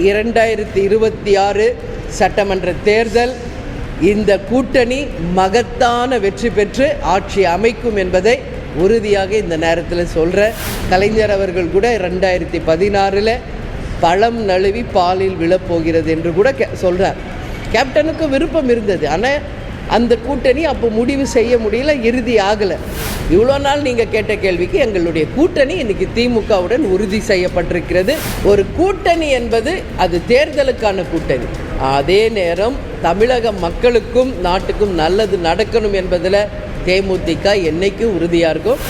2026 சட்டமன்ற தேர்தல் இந்த கூட்டணி மகத்தான வெற்றி பெற்று ஆட்சி அமைக்கும் என்பதை உறுதியாக இந்த நேரத்தில் சொல்கிறேன். கலைஞர் அவர்கள் கூட 2016 பழம் நழுவி பாலில் விழப்போகிறது என்று கூட சொல்கிறார். கேப்டனுக்கு விருப்பம் இருந்தது, ஆனால் அந்த கூட்டணி அப்போ முடிவு செய்ய முடியல, இறுதி ஆகலை. இவ்வளோ நாள் நீங்கள் கேட்ட கேள்விக்கு எங்களுடைய கூட்டணி இன்றைக்கி திமுகவுடன் உறுதி செய்யப்பட்டிருக்கிறது. ஒரு கூட்டணி என்பது அது தேர்தலுக்கான கூட்டணி, அதே நேரம் தமிழக மக்களுக்கும் நாட்டுக்கும் நல்லது நடக்கணும் என்பதில் தேமுதிக என்னைக்கும் உறுதியாக இருக்கும்.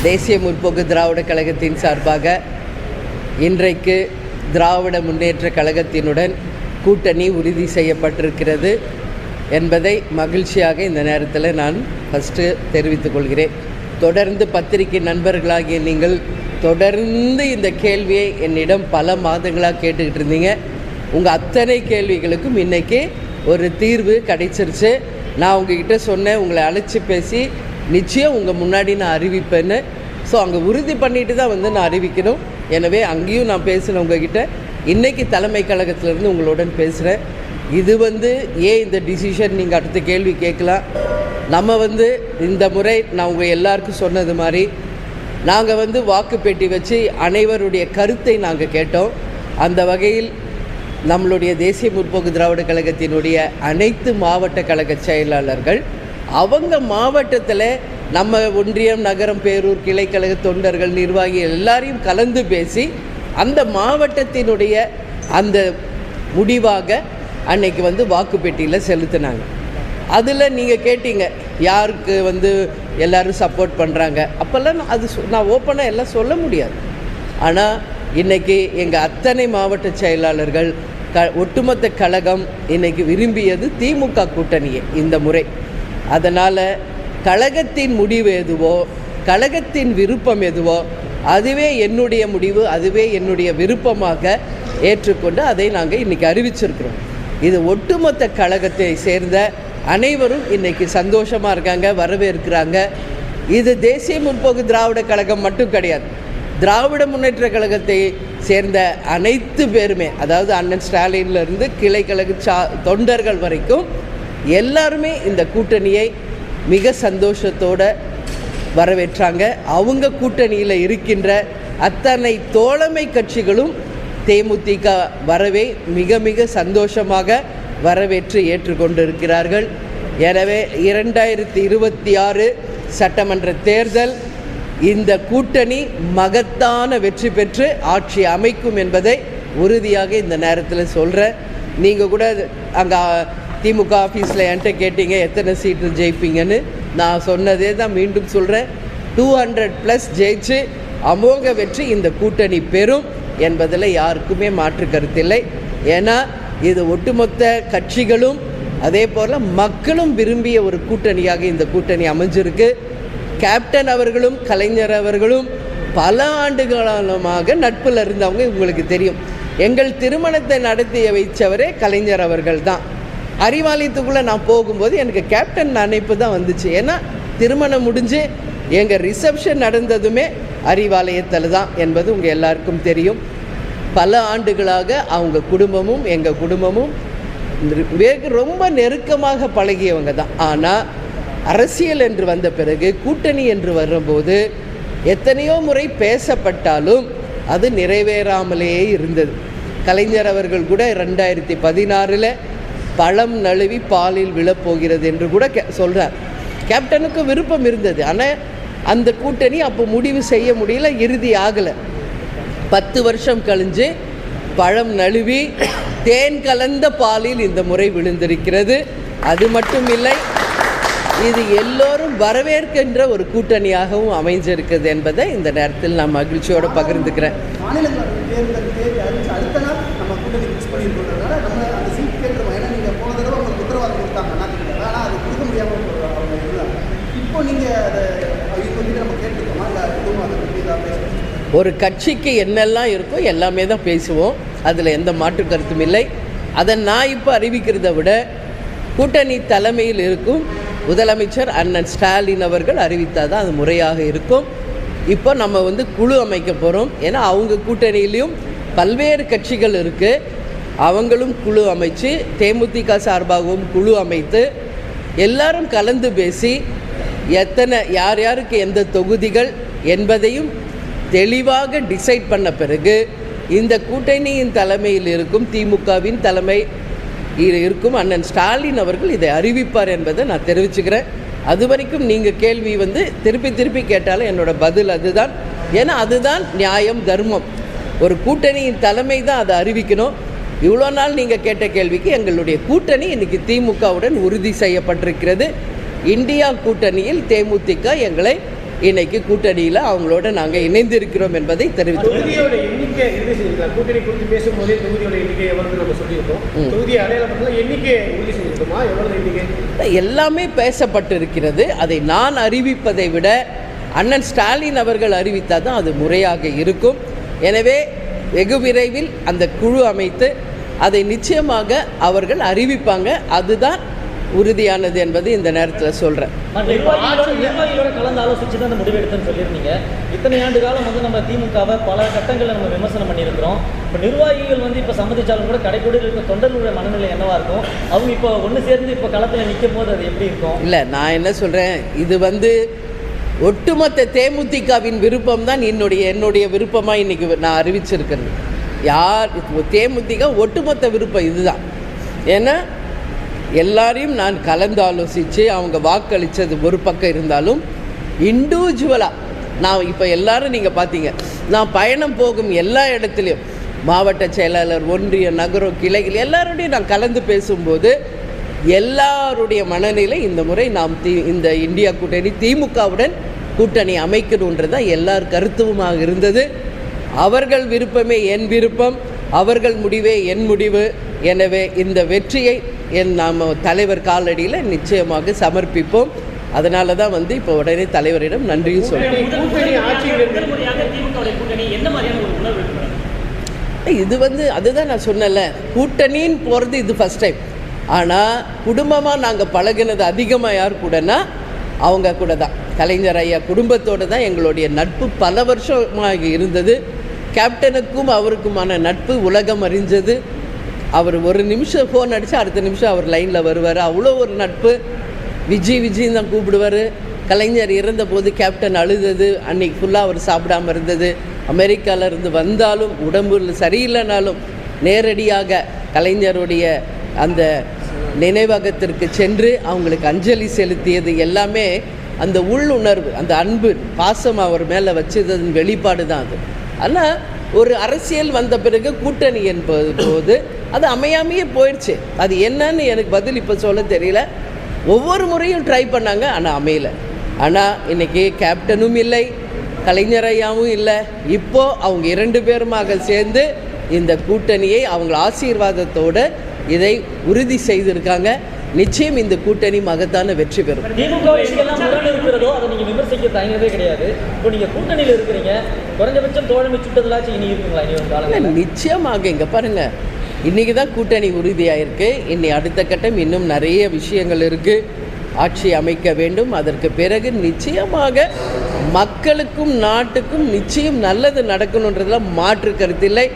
தேசிய முற்போக்கு திராவிட கழகத்தின் சார்பாக இன்றைக்கு திராவிட முன்னேற்ற கழகத்தினுடன் கூட்டணி உறுதி செய்யப்பட்டிருக்கிறது என்பதை மகிழ்ச்சியாக இந்த நேரத்தில் நான் ஃபஸ்ட்டு தெரிவித்துக் கொள்கிறேன். தொடர்ந்து பத்திரிகை நண்பர்களாகிய நீங்கள் தொடர்ந்து இந்த கேள்வியை என்னிடம் பல மாதங்களாக கேட்டுக்கிட்டு இருந்தீங்க. உங்கள் அத்தனை கேள்விகளுக்கும் இன்றைக்கி ஒரு தீர்வு கிடைச்சிருச்சு. நான் உங்ககிட்ட சொன்னேன், உங்களை அழைச்சி பேசி நிச்சயம் உங்கள் முன்னாடி நான் அறிவிப்பேன்னு. ஸோ அங்கே உறுதி பண்ணிட்டு தான் நான் அறிவிக்கணும். எனவே அங்கேயும் நான் பேசினேன் உங்ககிட்ட. இன்றைக்கி தலைமை கழகத்திலேருந்து உங்களுடன் பேசுகிறேன். இது ஏன் இந்த டிசிஷன் நீங்கள் அடுத்த கேள்வி கேட்கலாம். நம்ம இந்த முறை நான் உங்கள் எல்லாருக்கும் சொன்னது மாதிரி நாங்கள் வாக்கு பெட்டி வச்சு அனைவருடைய கருத்தை நாங்கள் கேட்டோம். அந்த வகையில் நம்மளுடைய தேசிய முற்போக்கு திராவிட கழகத்தினுடைய அனைத்து மாவட்ட கழக செயலாளர்கள் அவங்க மாவட்டத்தில் நம்ம ஒன்றியம், நகரம், பேரூர், கிளைக்கழக தொண்டர்கள், நிர்வாகிகள் எல்லாரையும் கலந்து பேசி அந்த மாவட்டத்தினுடைய அந்த முடிவாக அன்னைக்கு வாக்கு பெட்டியில் செலுத்தினாங்க. அதில் நீங்கள் கேட்டீங்க யாருக்கு எல்லோரும் சப்போர்ட் பண்ணுறாங்க. அப்போல்லாம் அது நான் ஓப்பனாக எல்லாம் சொல்ல முடியாது. ஆனால் இன்றைக்கி எங்கள் அத்தனை மாவட்ட செயலாளர்கள் ஒட்டுமொத்த கழகம் இன்றைக்கி விரும்பியது திமுக கூட்டணியே இந்த முறை. அதனால் கழகத்தின் முடிவு எதுவோ, கழகத்தின் விருப்பம் எதுவோ அதுவே என்னுடைய முடிவு, அதுவே என்னுடைய விருப்பமாக ஏற்றுக்கொண்டு அதை நாங்கள் இன்றைக்கி அறிவிச்சிருக்கிறோம். இது ஒட்டுமொத்த கழகத்தை சேர்ந்த அனைவரும் இன்றைக்கி சந்தோஷமாக இருக்காங்க, வரவேற்கிறாங்க. இது தேசிய முற்போக்கு திராவிட கழகம் மட்டும் கிடையாது, திராவிட முன்னேற்ற கழகத்தை சேர்ந்த அனைத்து பேருமே, அதாவது அண்ணன் ஸ்டாலின்லேருந்து கிளைக்கழக தொண்டர்கள் வரைக்கும் எல்லாருமே இந்த கூட்டணியை மிக சந்தோஷத்தோடு வரவேற்றாங்க. அவங்க கூட்டணியில் இருக்கின்ற அத்தனை தோழமை கட்சிகளும் தேமுதிக வரவே மிக மிக சந்தோஷமாக வரவேற்று ஏற்றுக்கொண்டிருக்கிறார்கள். எனவே 2026 சட்டமன்ற தேர்தல் இந்த கூட்டணி மகத்தான வெற்றி பெற்று ஆட்சி அமைக்கும் என்பதை உறுதியாக இந்த நேரத்தில் சொல்கிறேன். நீங்கள் கூட அங்கே திமுக ஆஃபீஸில் என்கிட்ட கேட்டீங்க எத்தனை சீட்டு ஜெயிப்பீங்கன்னு. நான் சொன்னதே தான் மீண்டும் சொல்கிறேன், 200+ ஜெயிச்சு அமோக வெற்றி இந்த கூட்டணி பெறும் என்பதில் யாருக்குமே மாற்று கருத்தில்லை. ஏன்னா இது ஒட்டுமொத்த கட்சிகளும் அதே போல் மக்களும் விரும்பிய ஒரு கூட்டணியாக இந்த கூட்டணி அமைஞ்சிருக்கு. கேப்டன் அவர்களும் கலைஞர் அவர்களும் பல ஆண்டுகாலமாக நட்பில் இருந்தவங்க, உங்களுக்கு தெரியும். எங்கள் திருமணத்தை நடத்தி வைத்தவரே கலைஞர் அவர்கள் தான். அறிவாலயத்துக்குள்ளே நான் போகும்போது எனக்கு கேப்டன் நினைப்பு தான் வந்துச்சு. ஏன்னா திருமணம் முடிஞ்சு எங்கள் ரிசப்ஷன் நடந்ததுமே அறிவாலயத்தில் தான் என்பது உங்கள் எல்லாருக்கும் தெரியும். பல ஆண்டுகளாக அவங்க குடும்பமும் எங்கள் குடும்பமும் ரொம்ப நெருக்கமாக பழகியவங்க தான். ஆனால் அரசியல் என்று வந்த பிறகு, கூட்டணி என்று வரும்போது எத்தனையோ முறை பேசப்பட்டாலும் அது நிறைவேறாமலேயே இருந்தது. கலைஞர் அவர்கள் கூட 2016 பழம் நழுவி பாலில் விழப்போகிறது என்று கூட சொல்கிறார். கேப்டனுக்கு விருப்பம் இருந்தது, ஆனால் அந்த கூட்டணி அப்போ முடிவு செய்ய முடியல, இறுதி ஆகலை. 10 வருஷம் கழிஞ்சு பழம் நழுவி தேன் கலந்த பாலில் இந்த முறை விழுந்திருக்கிறது. அது மட்டும் இல்லை, இது எல்லோரும் வரவேற்கின்ற ஒரு கூட்டணியாகவும் அமைஞ்சிருக்குது என்பதை இந்த நேரத்தில் நான் மகிழ்ச்சியோடு பகிர்ந்துக்கிறேன். ஒரு கட்சிக்கு என்னெல்லாம் இருக்கோ எல்லாமே தான் பேசுவோம், அதில் எந்த மாற்று கருத்தும் இல்லை. அதை நான் இப்போ அறிவிக்கிறத விட கூட்டணி தலைமையில் இருக்கும் முதலமைச்சர் அண்ணன் ஸ்டாலின் அவர்கள் அறிவித்தால் தான் அது முறையாக இருக்கும். இப்போ நம்ம குழு அமைக்க போகிறோம். ஏன்னா அவங்க கூட்டணியிலையும் பல்வேறு கட்சிகள் இருக்குது, அவங்களும் குழு அமைச்சு, தேமுதிக சார்பாகவும் குழு அமைத்து எல்லாரும் கலந்து பேசி யார் யாருக்கு எந்த தொகுதிகள் என்பதையும் தெளிவாக டிசைட் பண்ண பிறகு இந்த கூட்டணியின் தலைமையில் இருக்கும் திமுகவின் தலைமை இருக்கும் அண்ணன் ஸ்டாலின் அவர்கள் இதை அறிவிப்பார் என்பதை நான் தெரிவிச்சுக்கிறேன். அது வரைக்கும் நீங்கள் கேள்வி திருப்பி திருப்பி கேட்டாலும் என்னோடய பதில் அதுதான். ஏன்னா அதுதான் நியாயம், தர்மம். ஒரு கூட்டணியின் தலைமை தான் அதை அறிவிக்கணும். இவ்வளோ நாள் நீங்கள் கேட்ட கேள்விக்கு எங்களுடைய கூட்டணி இன்றைக்கி திமுகவுடன் உறுதி செய்யப்பட்டிருக்கிறது. இந்தியா கூட்டணியில் தேமுதிக எங்களை இன்னைக்கு கூட்டணியில் அவங்களோட நாங்கள் இணைந்திருக்கிறோம் என்பதை தெரிவித்தோம். கூட்டணி குறித்து பேசும்போதே தொகுதியோட எண்ணிக்கை எவ்வளவு நம்ம சொல்லியிருக்கோம், தொகுதி அடையாளப்படுத்த எண்ணிக்கை உறுதி செஞ்சிருக்கோமா, எவ்வளவு எண்ணிக்கை எல்லாமே பேசப்பட்டிருக்கிறது. அதை நான் அறிவிப்பதை விட அண்ணன் ஸ்டாலின் அவர்கள் அறிவித்தால் தான் அது முறையாக இருக்கும். எனவே வெகு விரைவில் அந்த குழு அமைத்து அதை நிச்சயமாக அவர்கள் அறிவிப்பாங்க. அதுதான் உறுதியானது என்பது இந்த நேரத்தில் சொல்கிறேன். நிர்வாகிகளோட கலந்து ஆலோசிச்சு தான் அந்த முடிவெடுத்துன்னு சொல்லியிருந்தீங்க. இத்தனை ஆண்டு காலம் நம்ம திமுகவை பல கட்டங்களில் நம்ம விமர்சனம் பண்ணியிருக்கிறோம். இப்போ நிர்வாகிகள் இப்போ சம்மதிச்சாலும் கூட கடைக்கோடியில் இருக்க தொண்டர்களுடைய மனநிலை என்னவா இருக்கும்? அவங்க இப்போ ஒன்று சேர்ந்து இப்போ களத்தில் நிற்கும் போது அது எப்படி இருக்கும்? இல்லை, நான் என்ன சொல்கிறேன், இது ஒட்டுமொத்த தேமுதிகவின் விருப்பம் தான் என்னுடைய விருப்பமாக இன்றைக்கி நான் அறிவிச்சிருக்கிறது. தேமுதிக ஒட்டுமொத்த விருப்பம் இதுதான். ஏன்னா எல்லாரையும் நான் கலந்து ஆலோசித்து அவங்க வாக்களித்தது ஒரு பக்கம் இருந்தாலும் இண்டிவிஜுவலாக நான் இப்போ எல்லாரும் நீங்கள் பார்த்தீங்க, நான் பயணம் போகும் எல்லா இடத்துலையும் மாவட்ட செயலாளர், ஒன்றிய, நகரம், கிளைகள் எல்லாரோடையும் நான் கலந்து பேசும்போது எல்லாருடைய மனநிலை இந்த முறை நாம் இந்த இந்தியா கூட்டணி திமுகவுடன் கூட்டணி அமைக்கணுன்றது தான் எல்லார் கருத்துவமாக இருந்தது. அவர்கள் விருப்பமே என் விருப்பம், அவர்கள் முடிவே என் முடிவு. எனவே இந்த வெற்றியை நாம் தலைவர் காலடியில் நிச்சயமாக சமர்ப்பிப்போம். அதனால தான் இப்போ உடனே தலைவரிடம் நன்றியும் சொல்கிறேன். இது அதுதான் நான் சொன்னல, கூட்டணின்னு போகிறது இது ஃபஸ்ட் டைம். ஆனால் குடும்பமாக நாங்கள் பழகினது அதிகமாக யார் கூடனா அவங்க கூட தான். கலைஞர் ஐயா குடும்பத்தோடு தான் எங்களுடைய நட்பு பல வருஷமாக இருந்தது. கேப்டனுக்கும் அவருக்குமான நட்பு உலகம் அறிஞ்சது. அவர் ஒரு நிமிஷம் ஃபோன் அடித்து அடுத்த நிமிஷம் அவர் லைனில் வருவார். அவ்வளோ ஒரு நட்பு. விஜய் தான் கூப்பிடுவார். கலைஞர் இறந்தபோது கேப்டன் அழுதது, அன்றைக்கி ஃபுல்லாக அவர் சாப்பிடாமல் இருந்தது. அமெரிக்காவிலேருந்து வந்தாலும் உடம்பு சரியில்லைனாலும் நேரடியாக கலைஞருடைய அந்த நினைவகத்திற்கு சென்று அவங்களுக்கு அஞ்சலி செலுத்தியது எல்லாமே அந்த உள்ளுணர்வு, அந்த அன்பு, பாசம் அவர் மேலே வச்சதன் வெளிப்பாடு தான் அது. ஆனால் ஒரு அரசியல் வந்த பிறகு கூட்டணி என்பது அது அமையாமையே போயிடுச்சு. அது என்னன்னு எனக்கு பதில் இப்போ சொல்ல தெரியல. ஒவ்வொரு முறையும் ட்ரை பண்ணாங்க, ஆனால் அமையலை. ஆனால் இன்றைக்கி கேப்டனும் இல்லை, கலைஞர் ஐயாவும் இல்லை. இப்போது அவங்க 2 பேருமாக சேர்ந்து இந்த கூட்டணியை அவங்க ஆசீர்வாதத்தோடு இதை உறுதி செய்திருக்காங்க. நிச்சயம் இந்த கூட்டணி மகத்தான வெற்றி பெறும். இருக்கிறதோ அதை நீங்கள் விமர்சிக்க தயங்கவே கிடையாது. இப்போ நீங்கள் கூட்டணியில் இருக்கிறீங்க, குறைஞ்சபட்சம் தோழமை சுட்டதெல்லாம் இனி இருக்குங்களா? நிச்சயமாக. இங்கே பாருங்கள், இன்றைக்கி தான் கூட்டணி உறுதியாயிருக்கு. இனி அடுத்த கட்டம் இன்னும் நிறைய விஷயங்கள் இருக்குது. ஆட்சி அமைக்க வேண்டும். அதற்கு பிறகு நிச்சயமாக மக்களுக்கும் நாட்டுக்கும் நிச்சயம் நல்லது நடக்கணுன்றதுல மாற்று கருத்தில்லை.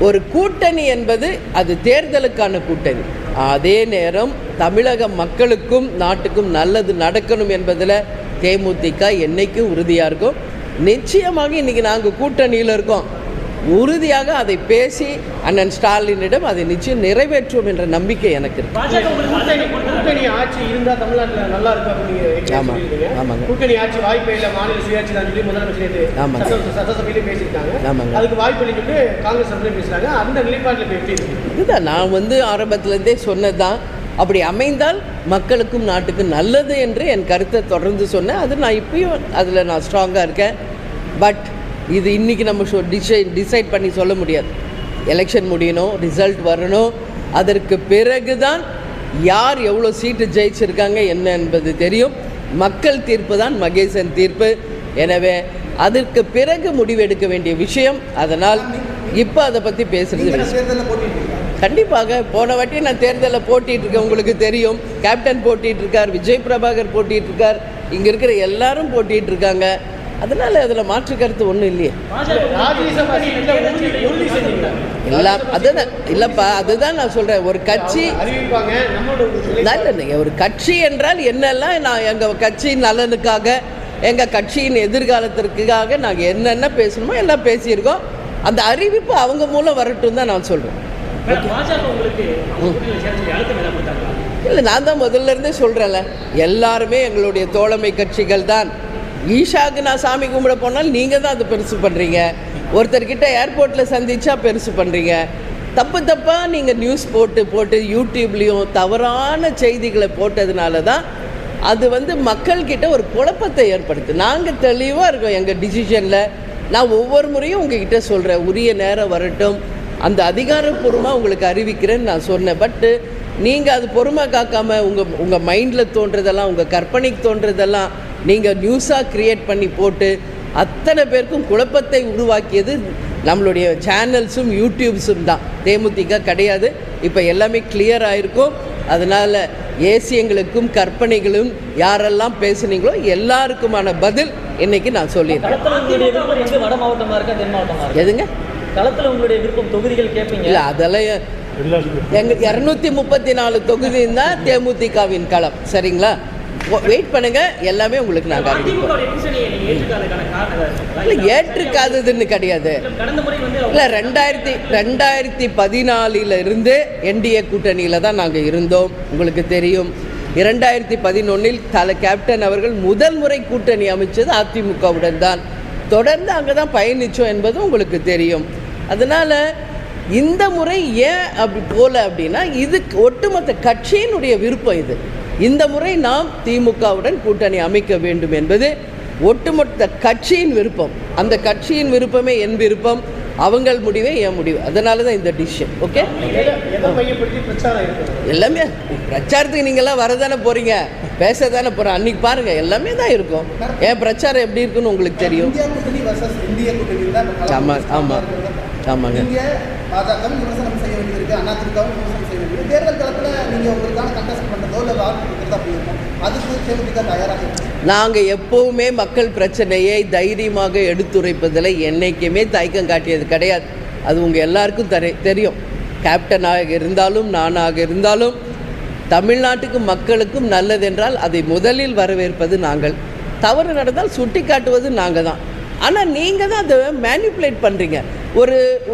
ஒரு கூட்டணி என்பது அது தேர்தலுக்கான கூட்டணி. அதே நேரம் தமிழக மக்களுக்கும் நாட்டுக்கும் நல்லது நடக்கணும் என்பதில் தேமுதிக என்றைக்கும் உறுதியாக இருக்கும். நிச்சயமாக இன்றைக்கி நாங்கள் கூட்டணியில் இருக்கோம். உறுதியாக அதை பேசி அண்ணன் ஸ்டாலினிடம் அதை நிச்சயம் நிறைவேற்றுவோம் என்ற நம்பிக்கை எனக்கு இருக்கு. கூட்டணி ஆட்சி இருந்தால் தமிழ்நாட்டில் நல்லா இருக்கும் அப்படின்னு. ஆமாங்க, கூட்டணி ஆட்சி வாய்ப்பே இல்லை, மாநில சுயாட்சி தான் சொல்லி முதலமைச்சர் சட்டசபையிலே பேசியிருக்காங்க. ஆமாங்க, அதுக்கு வாய்ப்பு இல்லைன்னு காங்கிரஸ் சபையிலே பேசுகிறாங்க. அந்த நிலைப்பாட்டில் எப்படி இருக்கு? இதுதான் நான் ஆரம்பத்துலேருந்தே சொன்னது தான். அப்படி அமைந்தால் மக்களுக்கும் நாட்டுக்கும் நல்லது என்று என் கருத்தை தொடர்ந்து சொன்னேன். அது நான் இப்பயும் அதில் நான் ஸ்ட்ராங்காக இருக்கேன். பட் இது இன்றைக்கி நம்ம டிசைட் பண்ணி சொல்ல முடியாது. எலெக்ஷன் முடியணும், ரிசல்ட் வரணும். அதற்கு பிறகு தான் யார் எவ்வளோ சீட்டு ஜெயிச்சிருக்காங்க என்ன என்பது தெரியும். மக்கள் தீர்ப்பு தான் மகேசன் தீர்ப்பு. எனவே அதற்கு பிறகு முடிவெடுக்க வேண்டிய விஷயம். அதனால் இப்போ அதை பற்றி பேசுகிறது கண்டிப்பாக. போன வாட்டி நான் தேர்தலில் போட்டிகிட்ருக்கேன், உங்களுக்கு தெரியும். கேப்டன் போட்டிகிட்ருக்கார், விஜய் பிரபாகர் போட்டிகிட்ருக்கார், இங்கே இருக்கிற எல்லாரும் போட்டிகிட்ருக்காங்க. அதனால் அதில் மாற்று கருத்து ஒன்றும் இல்லையே. எல்லாம் அதுதான் இல்லைப்பா, அதுதான் நான் சொல்கிறேன். ஒரு கட்சி இல்லைங்க, ஒரு கட்சி என்றால் என்னெல்லாம் நான் எங்கள் கட்சியின் நலனுக்காக, எங்கள் கட்சியின் எதிர்காலத்திற்காக நாங்கள் என்னென்ன பேசணுமோ எல்லாம் பேசியிருக்கோம். அந்த அறிவிப்பு அவங்க மூலம் வரட்டும் தான் நான் சொல்கிறேன். இல்லை, நான் தான் முதல்ல இருந்தே சொல்கிறேன்ல, எல்லாருமே எங்களுடைய தோழமை கட்சிகள் தான். ஈஷாவுக்கு நான் சாமி கும்பிட போனால் நீங்கள் தான் அதை பெருசு பண்ணுறீங்க. ஒருத்தர்கிட்ட ஏர்போர்ட்டில் சந்திச்சா பெருசு பண்ணுறீங்க. தப்பாக நீங்கள் நியூஸ் போட்டு யூடியூப்லேயும் தவறான செய்திகளை போட்டதுனால தான் அது மக்கள்கிட்ட ஒரு குழப்பத்தை ஏற்படுத்து. நாங்கள் தெளிவாக இருக்கோம் எங்கள் டிசிஷனில். நான் ஒவ்வொரு முறையும் உங்ககிட்ட சொல்கிறேன், உரிய நேரம் வரட்டும், அந்த அதிகாரப்பூர்வமாக உங்களுக்கு அறிவிக்கிறேன்னு நான் சொன்னேன். பட்டு நீங்கள் அது பொறுமை காக்காமல் உங்கள் மைண்டில் தோன்றதெல்லாம், உங்கள் கற்பனைக்கு தோன்றதெல்லாம் நீங்கள் நியூஸாக க்ரியேட் பண்ணி போட்டு அத்தனை பேருக்கும் குழப்பத்தை உருவாக்கியது நம்மளுடைய சேனல்ஸும் யூடியூப்ஸும் தான். தேமுதிக கிடையாது. இப்போ எல்லாமே கிளியர் ஆகிருக்கும். அதனால் ஏசியங்களுக்கும் கற்பனைகளும் யாரெல்லாம் பேசுனீங்களோ எல்லாருக்குமான பதில் இன்னைக்கு நான் சொல்லியிருக்கேன். எதுங்க களத்தில் உங்களுடைய விருப்பம் தொகுதிகள் கேட்பீங்க? இல்லை, அதெல்லாம் எங்கள் 234 தொகுதியும் தான் தேமுதிகவின் களம். சரிங்களா, வெயிட் பண்ணுங்க, எல்லாமே உங்களுக்கு நாங்கள் அறிவிப்போம். இல்லை, ஏற்றுக்காததுன்னு கிடையாது. இல்லை, 2014 இருந்து என்டிஏ கூட்டணியில் தான் நாங்கள் இருந்தோம். உங்களுக்கு தெரியும், 2011 கேப்டன் அவர்கள் முதல் முறை கூட்டணி அமைச்சது அதிமுகவுடன் தான். தொடர்ந்து அங்கே தான் பயணித்தோம் என்பது உங்களுக்கு தெரியும். அதனால் இந்த முறை ஏன் அப்படி போல அப்படின்னா, இது ஒட்டுமொத்த கட்சியினுடைய விருப்பம். இது இந்த முறை நாம் திமுகவுடன் கூட்டணி அமைக்க வேண்டும் என்பது ஒட்டுமொத்த கட்சியின் விருப்பம். அந்த கட்சியின் விருப்பமே என் விருப்பம், அவங்கள் முடிவே என் முடிவு. அதனால தான் இந்த டிசிஷன். ஓகே, எல்லாமே பிரச்சாரத்துக்கு நீங்கள்லாம் வரதானே போகிறீங்க, பேச தானே போகிறோம். அன்றைக்கி பாருங்கள், எல்லாமே தான் இருக்கும். ஏன் பிரச்சாரம் எப்படி இருக்குன்னு உங்களுக்கு தெரியும். ஆமாம் ஆமாம் ஆமாங்க. நாங்கள் எப்போவுமே மக்கள் பிரச்சனையை தைரியமாக எடுத்துரைப்பதில் என்றைக்குமே தயக்கம் காட்டியது கிடையாது. அது உங்கள் எல்லாருக்கும் தெரியும். கேப்டனாக இருந்தாலும் நானாக இருந்தாலும் தமிழ்நாட்டுக்கு மக்களுக்கும் நல்லதென்றால் அதை முதலில் வரவேற்பது நாங்கள். தவறு நடந்தால் சுட்டி காட்டுவது நாங்கள் தான். ஆனால் நீங்கள் தான் அதை மேனிப்புலேட் பண்ணுறீங்க.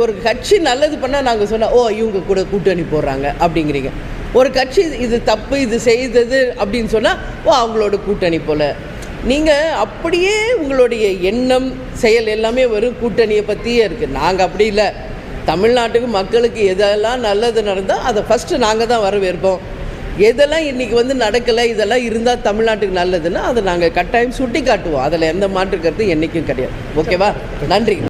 ஒரு கட்சி நல்லது பண்ணால் நாங்கள் சொன்னால், ஓ இவங்க கூட கூட்டணி போடுறாங்க அப்படிங்கிறீங்க. ஒரு கட்சி இது தப்பு, இது செய்தது அப்படின்னு சொன்னால், ஓ அவங்களோட கூட்டணி போல். நீங்கள் அப்படியே உங்களுடைய எண்ணம் செயல் எல்லாமே வெறும் கூட்டணியை பற்றியே இருக்குது. நாங்கள் அப்படி இல்லை. தமிழ்நாட்டுக்கு மக்களுக்கு எதெல்லாம் நல்லது நடந்தால் அதை ஃபஸ்ட்டு நாங்கள் தான் வரவேற்போம். எதெல்லாம் இன்றைக்கி நடக்கலை, இதெல்லாம் இருந்தால் தமிழ்நாட்டுக்கு நல்லதுன்னா அதை நாங்கள் கட்டாயம் சுட்டி காட்டுவோம். அதில் எந்த மாற்று கருத்து என்றைக்கும் கிடையாது. ஓகேவா, நன்றி.